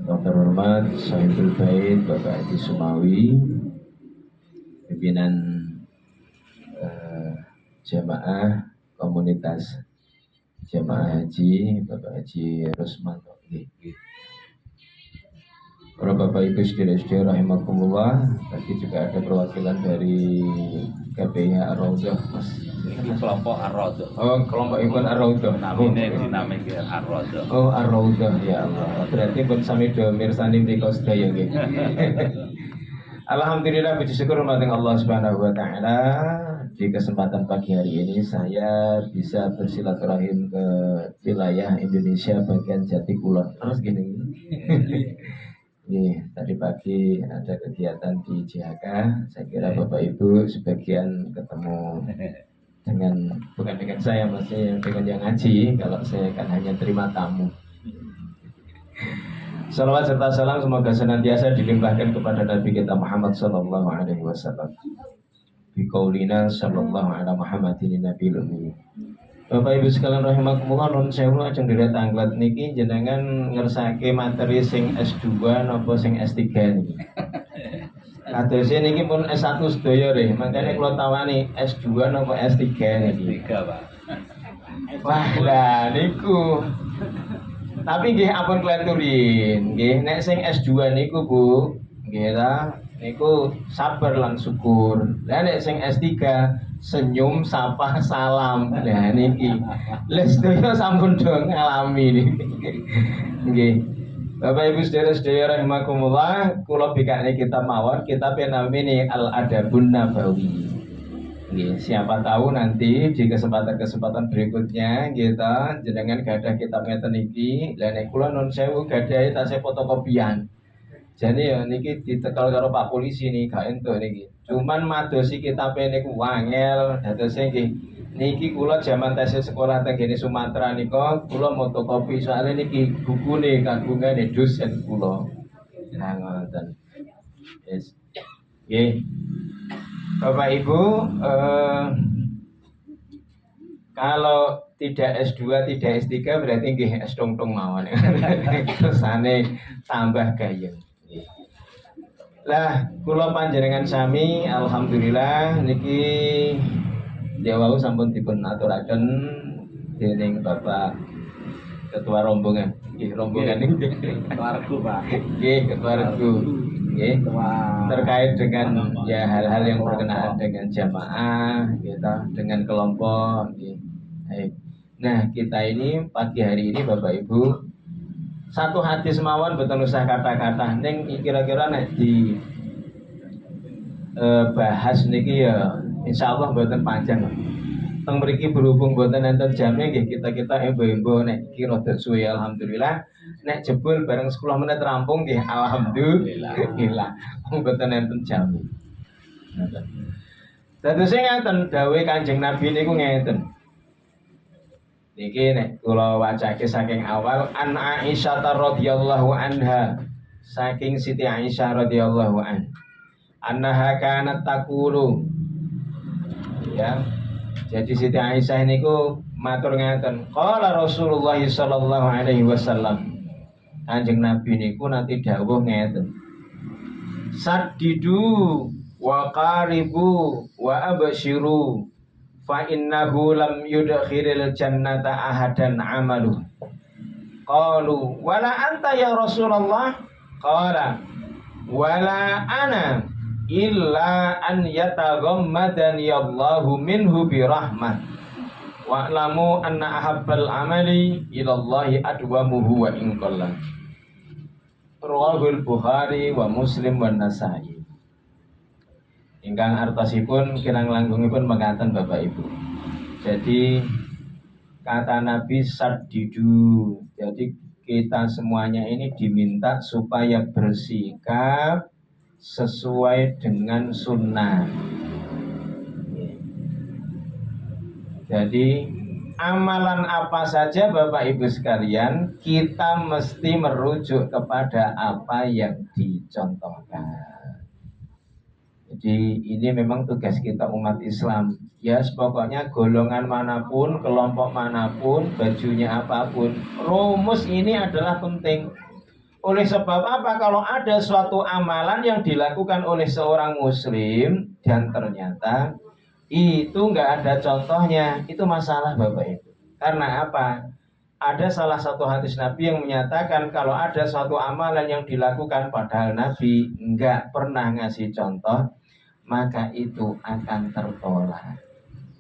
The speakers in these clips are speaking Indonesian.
Yang terhormat Sahibul Bait Bapak Haji Sumawi, pimpinan jamaah komunitas jamaah haji Bapak Haji Rusmanto. Para Bapak Ibu saudara-saudara rahimakumullah, tadi juga ada perwakilan dari KPIH Ar-Raudhah, Mas. Kelompok Ar-Raudhah. Oh, kelompok ikon Ar-Raudhah. Namanya dinamik Ar-Raudhah. Oh, Ar-Raudhah, ya Allah. Berarti pun sami do mirsani mriko sedaya nggih. Alhamdulillah, puji syukur marang Allah Subhanahu wa taala. Di kesempatan pagi hari ini saya bisa bersilaturahim ke wilayah Indonesia bagian Jatikulon. Terus gini. Tadi pagi ada kegiatan di JHK. Saya kira Bapak Ibu sebagian ketemu dengan, bukan dengan saya, maksudnya dengan yang ngaji. Kalau saya kan hanya terima tamu. Salawat serta salam semoga senantiasa dilimpahkan kepada Nabi kita Muhammad sallallahu alaihi wasallam. Biqaulina sallallahu ala Muhammadin nabiyil ummi. Bapak Ibu sekalian rahimakumullah, nun sewu ajeng dilihat tanglet niki jenengan ngersake materi sing S2 napa sing S3 niki. Kadose niki pun S1 sedaya nggih, makane kula tawani S2 napa S3 niki. Tiga, Pak. Wah, lah niku. Tapi nggih ampun kleturin, nggih nek sing S2 niku Bu, nggih ta, niku sabar lan syukur. Lah nek sing S3 senyum, sapa, salam. Nah niki. Les sedaya sampun do ngalami niki. Nggih. Bapak Ibu saudara-saudara rahimakumullah, kula bikane kitab mawon, kitab yang namanya Al-Adabun Nabawi. Nggih, siapa tahu nanti di kesempatan-kesempatan berikutnya kita jenengan gadah kitab ngeten iki. Lah nek kula nun sewu gadahe tasih fotokopian. Jadi ya niki ditekel karo Pak Polisi nih, gak entuk niki. Cuman madosi kitabe niku wangel, dadose nggih niki kula jaman tesih sekolah teng kene Sumatera nika kula fotokopi soalnya niki bukune kagungane dosen kula. Nah ngoten. Yes. Nggih. Bapak Ibu, kalau tidak S2, tidak S3 berarti nggih S tong-tong mawon. Kersane tambah gayeng. Lah, kula panjenengan sami alhamdulillah niki dewa sampun dipun aturaken dening Bapak Ketua Rombongan. Nggih, rombongan niki Ketua Regu, Pak. nggih, Ketua Regu. Nggih, terkait dengan ya hal-hal yang berkenaan dengan jamaah, kita dengan kelompok. Nggih. Baik. Nah, kita ini pagi hari ini Bapak Ibu satu hadis mawon betul usah kata-kata ning kira-kira nek di bahas niki ya insyaallah mboten panjang. Teng mriki berhubung mboten enten jame nggih kita-kita embo-embo nek iki rada suwe alhamdulillah. Nek jebul bareng 10 menit rampung nggih alhamdulillah. Mboten enten jame. Ngoten. Dados sing ngaten dawuh Kanjeng Nabi niku ngeten. Niki nek kula wacake saking awal an Aisyah radhiyallahu anha, saking Siti Aisyah radhiyallahu an. Annaha kanat taqulu. Ya. Jadi Siti Aisyah niku matur ngaten, qala Rasulullah sallallahu alaihi wasallam. Kanjeng Nabi niku nanti dawuh ngeten. Saddidu wa qaribu wa abshiru fa innahu lam yudkhilil jannata ahadan amalu. Qalu wala anta ya Rasulullah? Qala wala ana illa an yataghammadani Allahu minhu birahmah. Wa'lamu anna ahabbal amali ilallahi adwamuhu wa in qalla. Rawahul Bukhari wa Muslim wa Nasa'i. Ingkang artosipun kirang langgungipun mekaten Bapak Ibu. Jadi kata Nabi saddidu. Jadi kita semuanya ini diminta supaya bersikap sesuai dengan sunnah. Jadi amalan apa saja Bapak Ibu sekalian, kita mesti merujuk kepada apa yang dicontohkan. Jadi ini memang tugas kita umat Islam. Ya pokoknya golongan manapun, kelompok manapun, bajunya apapun, rumus ini adalah penting. Oleh sebab apa? Kalau ada suatu amalan yang dilakukan oleh seorang muslim dan ternyata itu nggak ada contohnya, itu masalah Bapak Ibu. Karena apa? Ada salah satu hadis Nabi yang menyatakan kalau ada suatu amalan yang dilakukan padahal Nabi nggak pernah ngasih contoh, maka itu akan tertolak.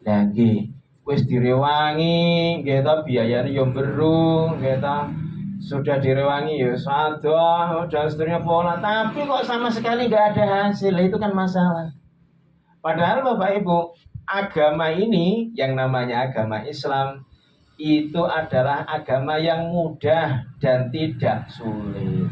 Lagi, wis direwangi, gitu biayanya yang beru, gitu sudah direwangi ya sadoh dan seterusnya pola, tapi kok sama sekali nggak ada hasil, itu kan masalah. Padahal Bapak Ibu, agama ini yang namanya agama Islam itu adalah agama yang mudah dan tidak sulit.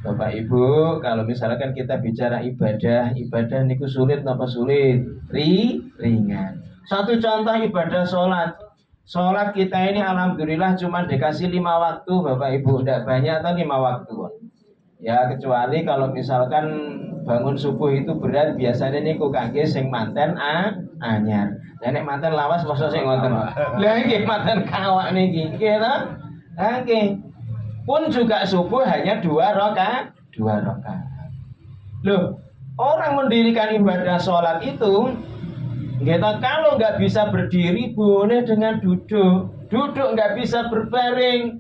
Bapak Ibu, kalau misalkan kita bicara ibadah niku sulit apa sulit? Ringan. Satu contoh ibadah sholat. Sholat kita ini alhamdulillah cuma dikasih 5 waktu Bapak Ibu, tidak banyak atau 5 waktu. Ya kecuali kalau misalkan bangun subuh itu berat, biasanya niku kangge sing manten anyar. Lah nek manten lawas masa sing ngoten. Lah nggih manten kawak niki. Nggih ta? Nggih. Pun juga subuh hanya 2 rakaat. Loh, orang mendirikan ibadah sholat itu kita kalau nggak bisa berdiri boleh dengan duduk nggak bisa berbaring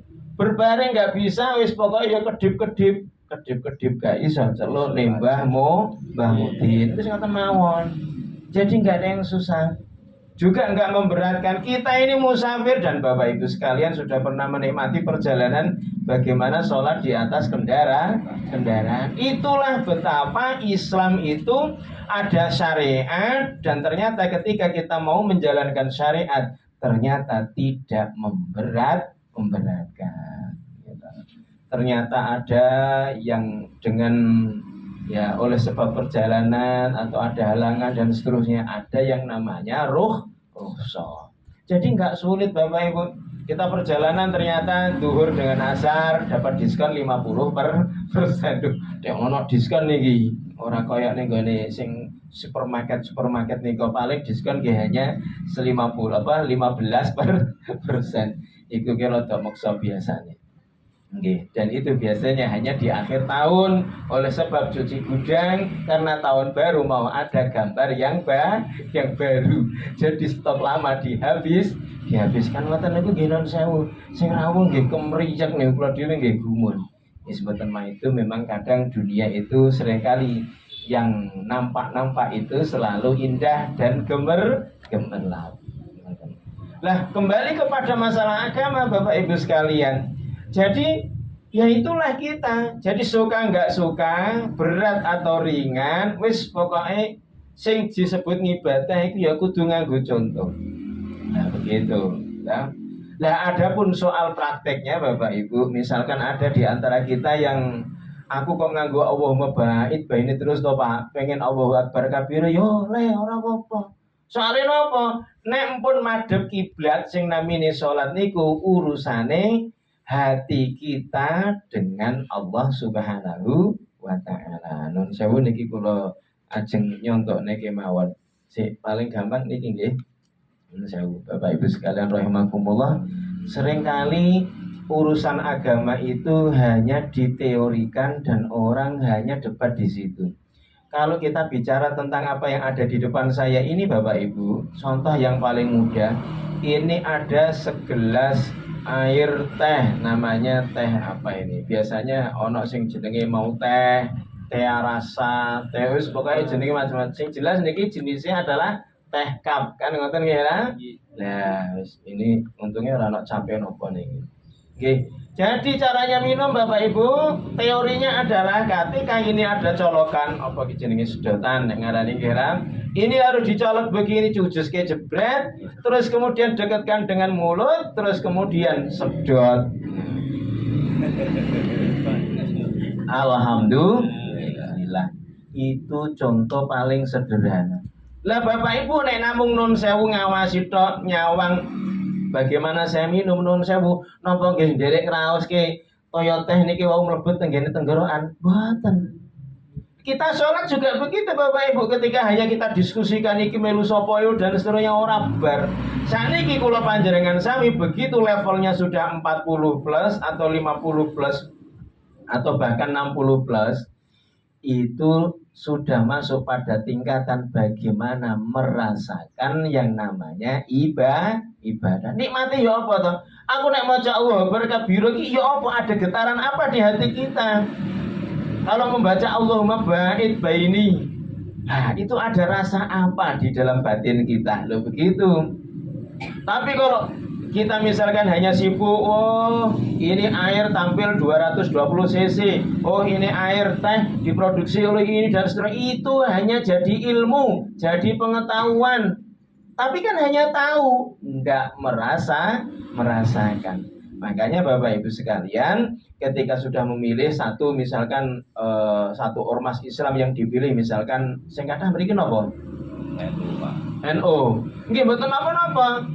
nggak bisa, wis pokoknya ya kedip gak iso celuk mbahmu Mbah Mudin terus ngoten mawon. Jadi nggak ada yang susah, juga nggak memberatkan. Kita ini musafir dan Bapak Ibu sekalian sudah pernah menikmati perjalanan bagaimana sholat di atas kendaraan. Itulah betapa Islam itu ada syariat, dan ternyata ketika kita mau menjalankan syariat ternyata tidak memberatkan. Ternyata ada yang dengan ya oleh sebab perjalanan atau ada halangan dan seterusnya, ada yang namanya rukhsah. Jadi nggak sulit Bapak Ibu. Kita perjalanan ternyata zuhur dengan asar dapat diskon 50%. Dek ono diskon niki. Ora koyo ning gone sing supermarket niku paling diskon nggih hanya 15%. Iku kira rada meksa biasanya. Nggih, dan itu biasanya hanya di akhir tahun oleh sebab cuci gudang karena tahun baru mau ada gambar yang baru. Jadi stok lama dihabiskan ngoten niku nggih non sewu. Sing rawuh nggih kemriyek niku kula dhewe nggih gumun. Wis mboten mah itu memang kadang dunia itu seringkali yang nampak itu selalu indah dan gemerlap. Lah kembali kepada masalah agama Bapak Ibu sekalian. Jadi ya itulah kita. Jadi suka nggak suka, berat atau ringan, wis pokoknya sing disebut ngibadah itu ya kudu nganggo contoh. Nah begitu. Nah adapun soal prakteknya Bapak Ibu, misalkan ada di antara kita yang aku kok nganggo Allahumma bait baini terus to Pak, pengen Allahu Akbar kabir yo le ora apa-apa. Soalnya napa? Nek pun madhep kiblat sing namine salat niku urusane hati kita dengan Allah Subhanahu wa taala. Nun sewu niki kula ajeng nyontokne kemawon. Sik paling gampang niki nggih. Nun sewu Bapak Ibu sekalian rahimakumullah, seringkali urusan agama itu hanya diteorikan dan orang hanya debat di situ. Kalau kita bicara tentang apa yang ada di depan saya ini Bapak Ibu, contoh yang paling mudah, ini ada segelas air teh, namanya teh apa ini? Biasanya ono sing jenenge mau teh rasa, teh wis pokoknya jenenge macam-macam. Sing jelas niki jenisnya adalah teh cup, kan ngoten nggih ya? Lah, wis ini untungnya ora ono campe nopo niki. Nggih. Jadi caranya minum Bapak Ibu, teorinya adalah ketika ini ada colokan apa iki jenenge sedotan nek ngarani kira, ini harus dicolok begini jujuske jebret, terus kemudian dekatkan dengan mulut, terus kemudian sedot. Alhamdulillah. Itu contoh paling sederhana. Lah Bapak Ibu nek namung nun sewu ngawasi tok nyawang bagaimana saya minum nun sewu napa nggih nderek ngraoske toyo teh niki wau mlebet tenggene tenggorokan mboten. Kita sholat juga begitu Bapak Ibu, ketika hanya kita diskusikan iki melu sapa yo dan seterusnya ora bar. Saniki kula panjenengan sami begitu levelnya sudah 40 plus atau 50 plus. atau bahkan 60 plus itu sudah masuk pada tingkatan bagaimana merasakan yang namanya ibadah. Nikmati ya apa toh? Aku nek maca Allah berkabiro iki ya apa, ada getaran apa di hati kita? Kalau membaca Allahumma ba'id baini, nah itu ada rasa apa di dalam batin kita? Loh begitu. Tapi kalau kita misalkan hanya sibuk, oh ini air tampil 220 cc, oh ini air teh diproduksi oleh ini dan seterusnya, itu hanya jadi ilmu, jadi pengetahuan. Tapi kan hanya tahu, nggak merasakan. Makanya Bapak Ibu sekalian, ketika sudah memilih satu, misalkan satu ormas Islam yang dipilih, misalkan sing kathah mriki napa? NU, Pak. NU. Nggih mboten napa-napa.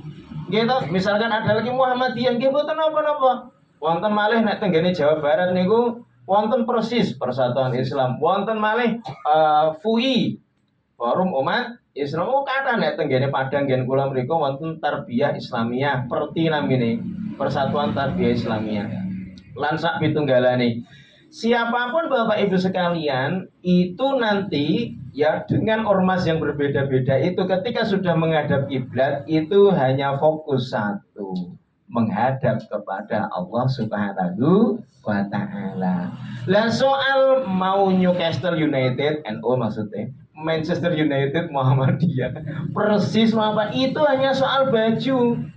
Gitu, misalkan ada lagi Muhammadiyah, nggih mboten napa-napa. Wonten malih nek tenggene Jawa Barat niku wonten Persis Persatuan Islam, wonten malih FUI Forum Umat Islam. Oh kathah nek tenggene Padang ngen kula mriku wonten Tarbiyah Islamiyah, Perti namine, Persatuan Tarbiyah Islamiyah. Lan sak pitunggalane. Siapapun Bapak Ibu sekalian, itu nanti ya dengan ormas yang berbeda-beda itu ketika sudah menghadap kiblat itu hanya fokus satu, menghadap kepada Allah Subhanahu wa taala. Lah soal mau Newcastle United NU maksudnya, Manchester United Muhammadiyah, Persis apa itu hanya soal baju.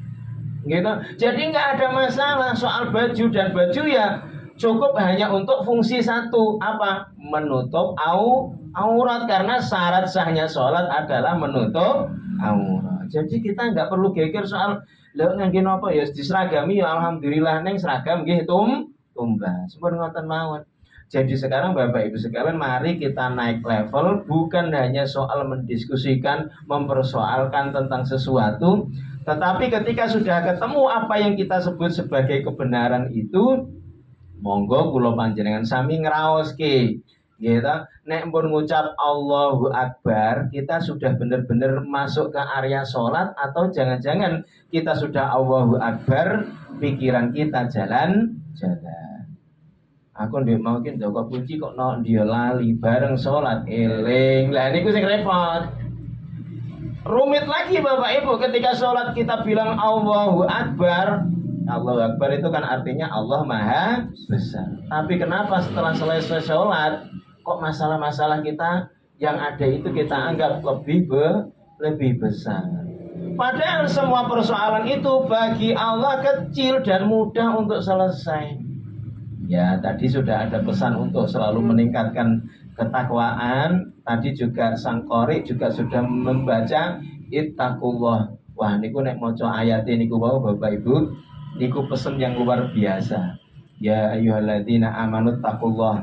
Gitu. Jadi nggak ada masalah soal baju, dan baju ya cukup hanya untuk fungsi satu, apa? Menutup aurat, karena syarat sahnya sholat adalah menutup aurat. Jadi kita nggak perlu geger soal lho ngangge napa ya diseragami ya alhamdulillah neng seragam nggih tumbas. Sampun ngoten mawon. Jadi sekarang Bapak Ibu sekalian, mari kita naik level, bukan hanya soal mendiskusikan, mempersoalkan tentang sesuatu, tetapi ketika sudah ketemu apa yang kita sebut sebagai kebenaran itu, monggo kula panjenengan sami ngraoske. Gitu. Nek pun ngucap Allahu Akbar, kita sudah benar-benar masuk ke area sholat, atau jangan-jangan kita sudah Allahu Akbar, pikiran kita jalan-jalan. Aku ndek mau ki ndok kunci kok dia lali bareng sholat eling. Lah niku sing repot. Rumit lagi Bapak Ibu, ketika sholat kita bilang Allahu Akbar. Allahu Akbar itu kan artinya Allah Maha Besar. Tapi kenapa setelah selesai sholat kok masalah-masalah kita yang ada itu kita anggap lebih besar? Padahal semua persoalan itu bagi Allah kecil dan mudah untuk selesai. Ya tadi sudah ada pesan untuk selalu meningkatkan ketakwaan. Tadi juga sang qori juga sudah membaca ittaqullah. Wah niku nek maca ayat niku wau Bapak Ibu, niku pesen yang luar biasa. Ya ayyuhalladzina amanu taqullah.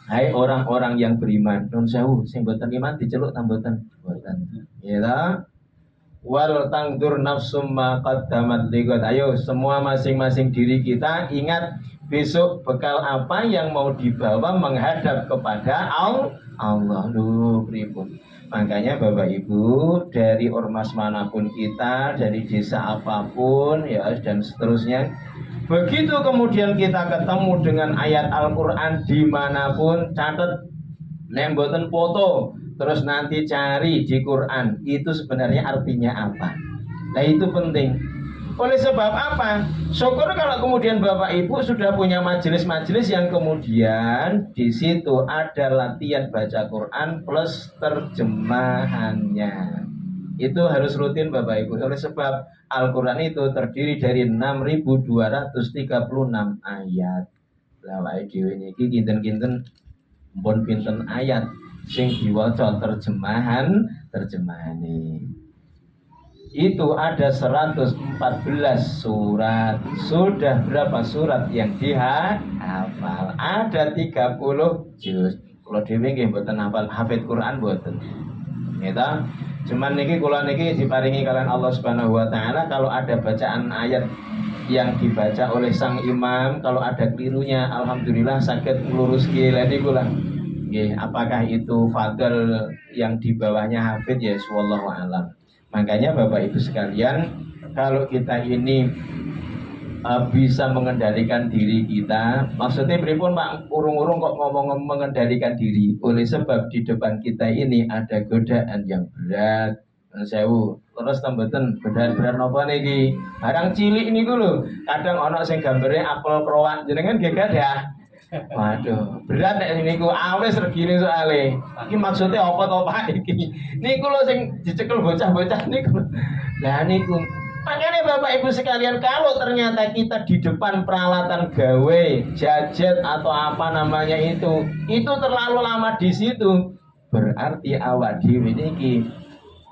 Hai orang-orang yang beriman. Nun sewu sing boten iman diceluk ta mboten? Mboten. Ya ta? Wal tangdur nafsum ma qaddamat liqad. Ayo semua masing-masing diri kita ingat besok bekal apa yang mau dibawa menghadap kepada Allah. Duh pripun. Makanya Bapak Ibu, dari ormas manapun kita, dari desa apapun ya dan seterusnya, begitu kemudian kita ketemu dengan ayat Al-Quran dimanapun, catat nemboten foto, terus nanti cari di Quran itu sebenarnya artinya apa. Nah itu penting. Oleh sebab apa? Syukur kalau kemudian Bapak Ibu sudah punya majelis-majelis yang kemudian di situ ada latihan baca Quran plus terjemahannya. Itu harus rutin Bapak Ibu. Oleh sebab Al-Quran itu terdiri dari 6.236 ayat. Lah wae dhewe niki kinten-kinten mpun pinten ayat sing diwaca terjemahane. Itu ada 114 surat. Sudah berapa surat yang dihafal? Ada 30 juz. Kalau dhewe nggih mboten hafal hafid Quran mboten. Gitu. Cuman niki kula niki diparingi kalian Allah Subhanahu wa taala, kalau ada bacaan ayat yang dibaca oleh sang imam, kalau ada kelirunya alhamdulillah saged ngluruski lha niku lah. Nggih, apakah itu fadl yang di bawahnya hafid ya wallahu alam. Makanya Bapak Ibu sekalian, kalau kita ini bisa mengendalikan diri kita. Maksudnya pripun Pak, urung-urung kok ngomong mengendalikan diri. Oleh sebab di depan kita ini ada godaan yang berat. Sewu, terus tambahan godaan berat napa niki? Barang cilik niku lho. Kadang ana sing gambare apel krowak jenengan nggih gadah. Waduh, berat nek niku awis regine soalé. Iki maksudnya apa to Pak iki? Niku lho sing dicekel bocah-bocah niku. Lah niku makanya Bapak Ibu sekalian, kalau ternyata kita di depan peralatan gawe, jajet atau apa namanya itu terlalu lama di situ, berarti awak dhewe niki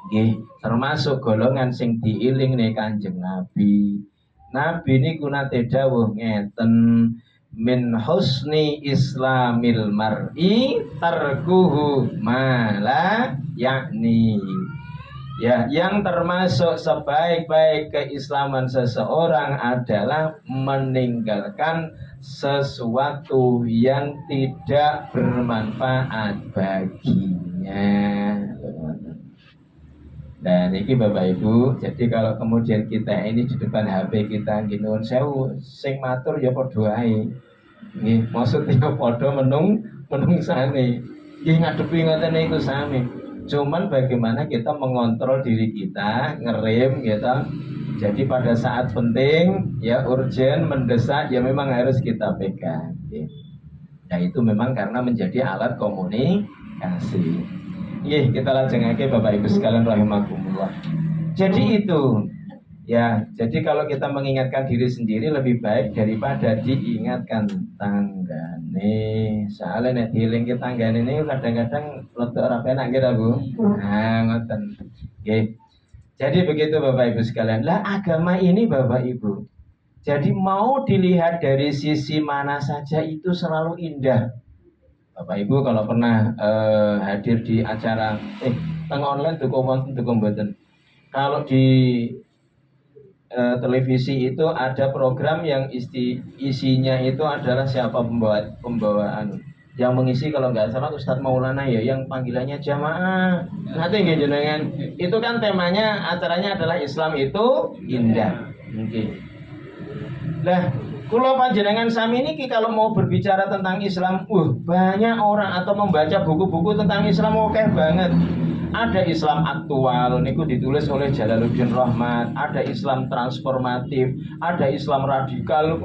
nggih termasuk golongan sing diiling nih Kanjeng Nabi. Nabi niku nate dawuh ngeten, min husni islamil mar'i tarkuhu mala yakni. Ya, yang termasuk sebaik-baik keislaman seseorang adalah meninggalkan sesuatu yang tidak bermanfaat baginya. Dan ini Bapak Ibu, jadi kalau kemudian kita ini di depan HP kita nuwun sewu, sing matur ya padha ae. Nggih, maksudnya padha menungsane. Nggih ngadepi ngoten niku sami. Cuman bagaimana kita mengontrol diri kita, ngerem gitu. Jadi pada saat penting, ya urgent, mendesak, ya memang harus kita pegang. Nah itu memang karena menjadi alat komunikasi. Kita lajengake Bapak Ibu sekalian rahimakumullah. Jadi itu, ya. Jadi kalau kita mengingatkan diri sendiri lebih baik daripada diingatkan tanggane. Soalnya nek dieling ke tanggane ini kadang-kadang letuk ora penak gitu Bu. Nah, ngoten. Nggih. Jadi begitu Bapak Ibu sekalian. Lah agama ini Bapak Ibu. Jadi mau dilihat dari sisi mana saja itu selalu indah. Bapak Ibu kalau pernah hadir di acara teng online dukung mboten. Kalau di televisi itu ada program yang isinya itu adalah siapa pembawaan yang mengisi, kalau nggak salah Ustadz Maulana ya, yang panggilannya jamaah. Nanti nggih jenengan itu kan temanya acaranya adalah Islam itu indah. Mungkin. Lah, kula panjenengan sami niki kalau mau berbicara tentang Islam, banyak orang atau membaca buku-buku tentang Islam oke banget. Ada Islam aktual, niku ditulis oleh Jalaluddin Rahmat. Ada Islam transformatif, ada Islam radikal,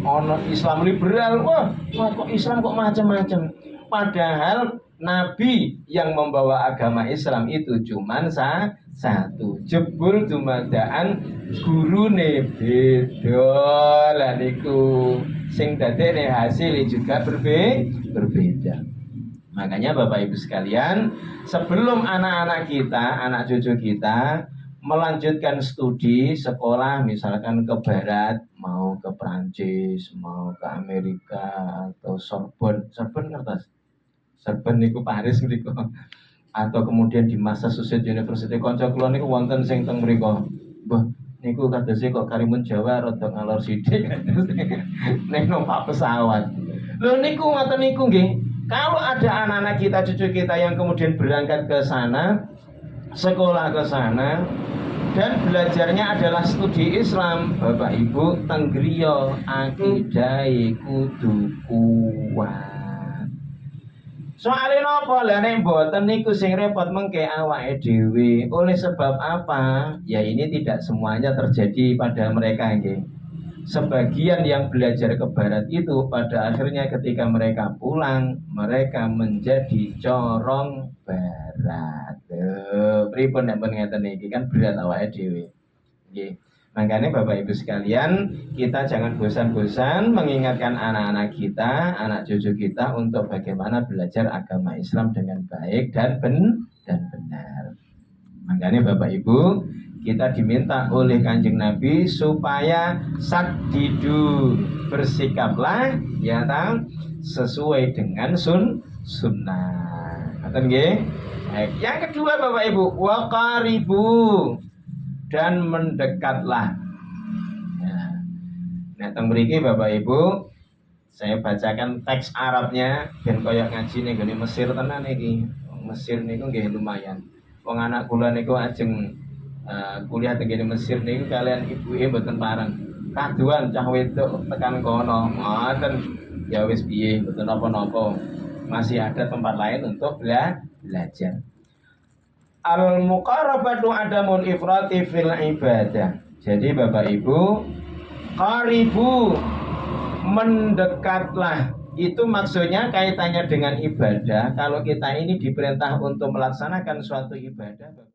ono Islam liberal. Wah, kok Islam kok macam-macam. Padahal Nabi yang membawa agama Islam itu cuman satu. Jebul dumadaan gurune beda. Lah niku sing dadekne hasil juga berbeda. Makanya Bapak Ibu sekalian, sebelum anak-anak kita, anak cucu kita melanjutkan studi sekolah misalkan ke barat, mau ke Prancis, mau ke Amerika atau Sorbonne ngertos? Sorbonne niku Paris niku. Atau kemudian di Massachusetts University, kanca kula niku wonten sing teng mriku. Mbah, niku kadose kok Karimun Jawa rada ngalor sithik. Nek numpak pesawat. Lho niku ngoten niku nggih. Kalau ada anak-anak kita, cucu kita yang kemudian berangkat ke sana, sekolah ke sana, dan belajarnya adalah studi Islam, Bapak Ibu tenggriya akidai kudu kuat. Soale napa lha nek mboten niku sing repot mengke awake dhewe. Oleh sebab apa? Ya ini tidak semuanya terjadi pada mereka nggih. Sebagian yang belajar ke barat itu pada akhirnya ketika mereka pulang, mereka menjadi corong barat. Pripun nek ngeten iki kan berat awake dhewe. Nggih. Makanya Bapak Ibu sekalian, kita jangan bosan-bosan mengingatkan anak-anak kita, anak cucu kita untuk bagaimana belajar agama Islam dengan baik dan benar. Makanya Bapak Ibu, kita diminta oleh Kanjeng Nabi supaya sakdidu, bersikaplah ya tahu sesuai dengan sunnah. Ngoten nggih? Yang kedua Bapak Ibu, waqaribu, dan mendekatlah. Nah, teng mriki Bapak Ibu, saya bacakan teks Arabnya ben koyo ngaji ning gone Mesir tenan iki. Mesir niku nggih lumayan. Wong anak kula niku ajeng kuliah teng Mesir niku kalian ibuke mboten pareng. kaduan cah wedok tekan kono. Ngoten. Ya wis piye, mboten napa-napa. Masih ada tempat lain untuk belajar. Al-muqarabatu adamul ifrati fil ibadah. Jadi Bapak Ibu, qaribu, mendekatlah. Itu maksudnya kaitannya dengan ibadah. Kalau kita ini diperintah untuk melaksanakan suatu ibadah.